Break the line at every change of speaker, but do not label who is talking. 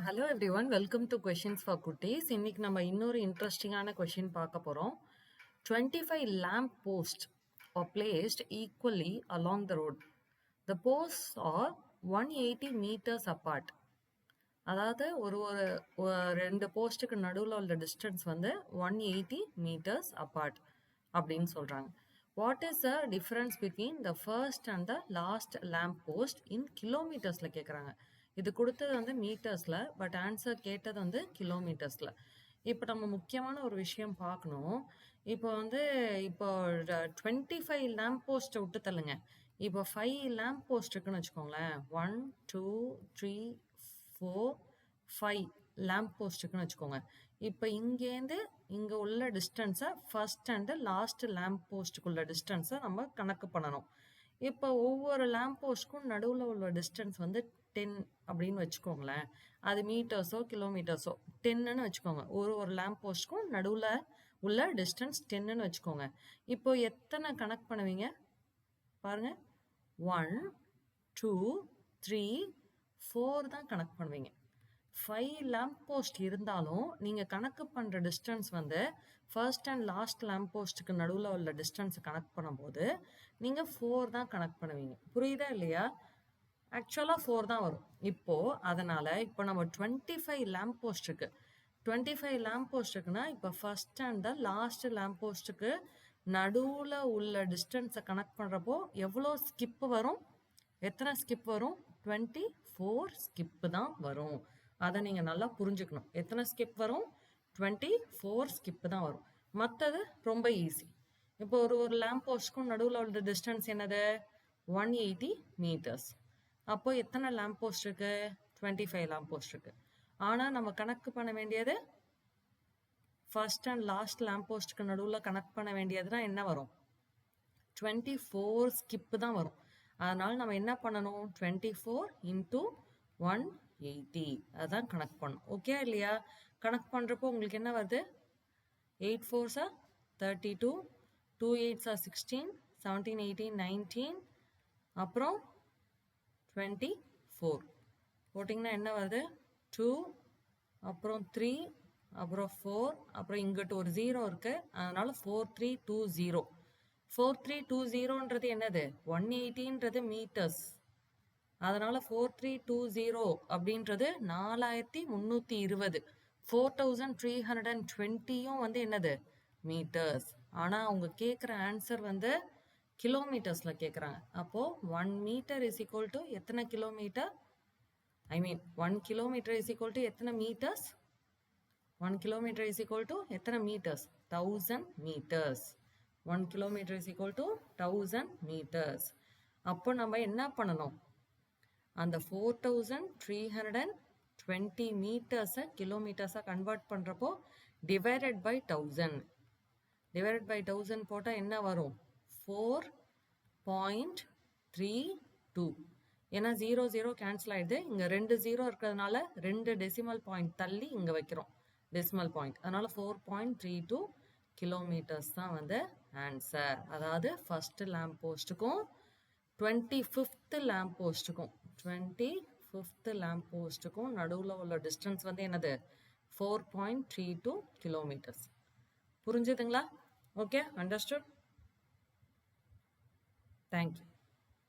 Hello everyone, welcome to Questions for Kutis. இன்னைக்கு நம்ம இன்னொரு இன்ட்ரெஸ்டிங்கான கொஷின் பார்க்க போறோம். 25 lamp posts are placed equally along the road. The posts are 180 meters apart. அதாவது ஒரு ஒரு ரெண்டு போஸ்ட்டுக்கு நடுவில் உள்ள டிஸ்டன்ஸ் வந்து 180 meters apart அப்படின்னு சொல்றாங்க. What is the difference between the first and the last lamp post in kilometersல கேட்குறாங்க. இது கொடுத்தது வந்து மீட்டர்ஸ்ல, பட் ஆன்சர் கேட்டது வந்து கிலோமீட்டர்ஸ்ல. இப்போ நம்ம முக்கியமான ஒரு விஷயம் பார்க்கணும். இப்போ 25 லேம்ப் போஸ்ட்டை விட்டு தள்ளுங்க. இப்போ 5 லேம்ப் போஸ்ட் இருக்குன்னு வச்சுக்கோங்களேன். 1 2 3 4 5 லேம்ப் போஸ்ட் இருக்குன்னு வச்சுக்கோங்க. இப்போ இங்கேருந்து இங்கே உள்ள டிஸ்டன்ஸை ஃபர்ஸ்ட் அண்ட் லாஸ்ட் லேம்ப் போஸ்ட்டுக்குள்ள டிஸ்டன்ஸை நம்ம கணக்கு பண்ணணும். இப்போ ஒவ்வொரு லேம்ப் போஸ்ட்க்கும் நடுவில் உள்ள டிஸ்டன்ஸ் வந்து 10 அப்படின்னு வச்சுக்கோங்களேன். அது மீட்டர்ஸோ கிலோமீட்டர்ஸோ 10ன்னு வச்சுக்கோங்க. ஒரு லேம்ப் போஸ்ட்க்கும் நடுவில் உள்ள டிஸ்டன்ஸ் 10ன்னு வச்சுக்கோங்க. இப்போ எத்தனை கணக்கு பண்ணுவீங்க பாருங்க. 1 2 3 4 தான் கணக்கு பண்ணுவீங்க. 5 லேம்ப் போஸ்ட் இருந்தாலும் நீங்க கணக்கு பண்ற டிஸ்டன்ஸ் வந்து ஃபர்ஸ்ட் அண்ட் லாஸ்ட் லேம்ப் போஸ்ட்டுக்கு நடுவில் உள்ள டிஸ்டன்ஸ் கணக்கு பண்ணும்போது நீங்க 4 தான் கணக்கு பண்ணுவீங்க. புரியுதா இல்லையா? ஆக்சுவலாக 4 தான் வரும். அதனால இப்போ நம்ம 25 லேம்ப் போஸ்ட் இருக்கு. 25 லேம்ப் போஸ்ட் இருக்குன்னா இப்போ ஃபர்ஸ்ட் அண்ட் லாஸ்ட் லேம்ப் போஸ்ட்டுக்கு நடுவில் உள்ள டிஸ்டன்ஸை கனெக்ட் பண்ணுறப்போ எவ்வளோ ஸ்கிப்பு வரும்? எத்தனை ஸ்கிப் வரும்? 24 ஸ்கிப்பு தான் வரும். அதை நீங்கள் நல்லா புரிஞ்சுக்கணும். எத்தனை ஸ்கிப் வரும்? 24 ஸ்கிப்பு தான் வரும். மற்றது ரொம்ப ஈஸி. இப்போ ஒரு லேம்ப் போஸ்ட்க்கும் நடுவில் உள்ள டிஸ்டன்ஸ் என்னது? 180 meters. அப்போ எத்தனை லேம்ப் போஸ்ட் இருக்கு? 25 லேம்ப் போஸ்ட் இருக்கு. ஆனால் நம்ம கணக்கு பண்ண வேண்டியது ஃபர்ஸ்ட் அண்ட் லாஸ்ட் லேம்ப் போஸ்ட்டுக்கு நடுவில் கனெக்ட் பண்ண வேண்டியதுனா என்ன வரும்? 24 ஸ்கிப்பு தான் வரும். அதனால நம்ம என்ன பண்ணணும்? 24 into 180 அதான் கணக்கு பண்ணணும். ஓகே இல்லையா? கணக்கு பண்ணுறப்போ உங்களுக்கு என்ன வருது? 8 4s are 32, 2 8s are 16, 17 18 19, அப்புறம் 24 போட்டிங்கன்னா என்ன வருது? 2, அப்புறம் 3, அப்புறம் 4, அப்புறம் இங்கிட்டு ஒரு 0 இருக்கு. அதனால 4320. 4320ன்றது என்னது? 180ன்றது மீட்டர்ஸ். அதனால 4320 அப்படின்றது 4320. 4320யும் வந்து என்னது? மீட்டர்ஸ். ஆனா அவங்க கேட்குற ஆன்சர் வந்து கிலோமீட்டர்ஸ்ல கேட்குறாங்க. அப்போ 1 மீட்டர் இஸ் ஈக்குவல் டு எத்தனை kilometer? 1 kilometer is equal to எத்தனை meters? 1 kilometer is equal to எத்தனை meters? 1000 meters. 1 kilometer is equal to 1000 meters. அப்போ நம்ம என்ன பண்ணணும்? அந்த 4320 மீட்டர்ஸை கிலோமீட்டர்ஸை கன்வெர்ட் பண்ணுறப்போ டிவைடட் பை 1000. டிவைடட் பை 1000 போட்டால் என்ன வரும்? 4.32. ஏன்னா 0 0 கேன்சல் ஆயிடுது. இங்கே 2 0 இருக்கிறதுனால 2 டெசிமல் பாயிண்ட் தள்ளி இங்கே வைக்கிறோம் டெசிமல் பாயிண்ட். அதனால 4.32 கிலோமீட்டர்ஸ் தான் வந்து ஆன்சர். அதாவது ஃபர்ஸ்ட் லேம்ப் போஸ்ட்டுக்கும் 25th லேம்ப் போஸ்ட்டுக்கும் 25th லேம்ப் போஸ்ட்டுக்கும் நடுவில் உள்ள டிஸ்டன்ஸ் வந்து என்னது? 4.32 கிலோமீட்டர்ஸ். புரிஞ்சுதுங்களா? Okay, understood. தேங்க்யூ.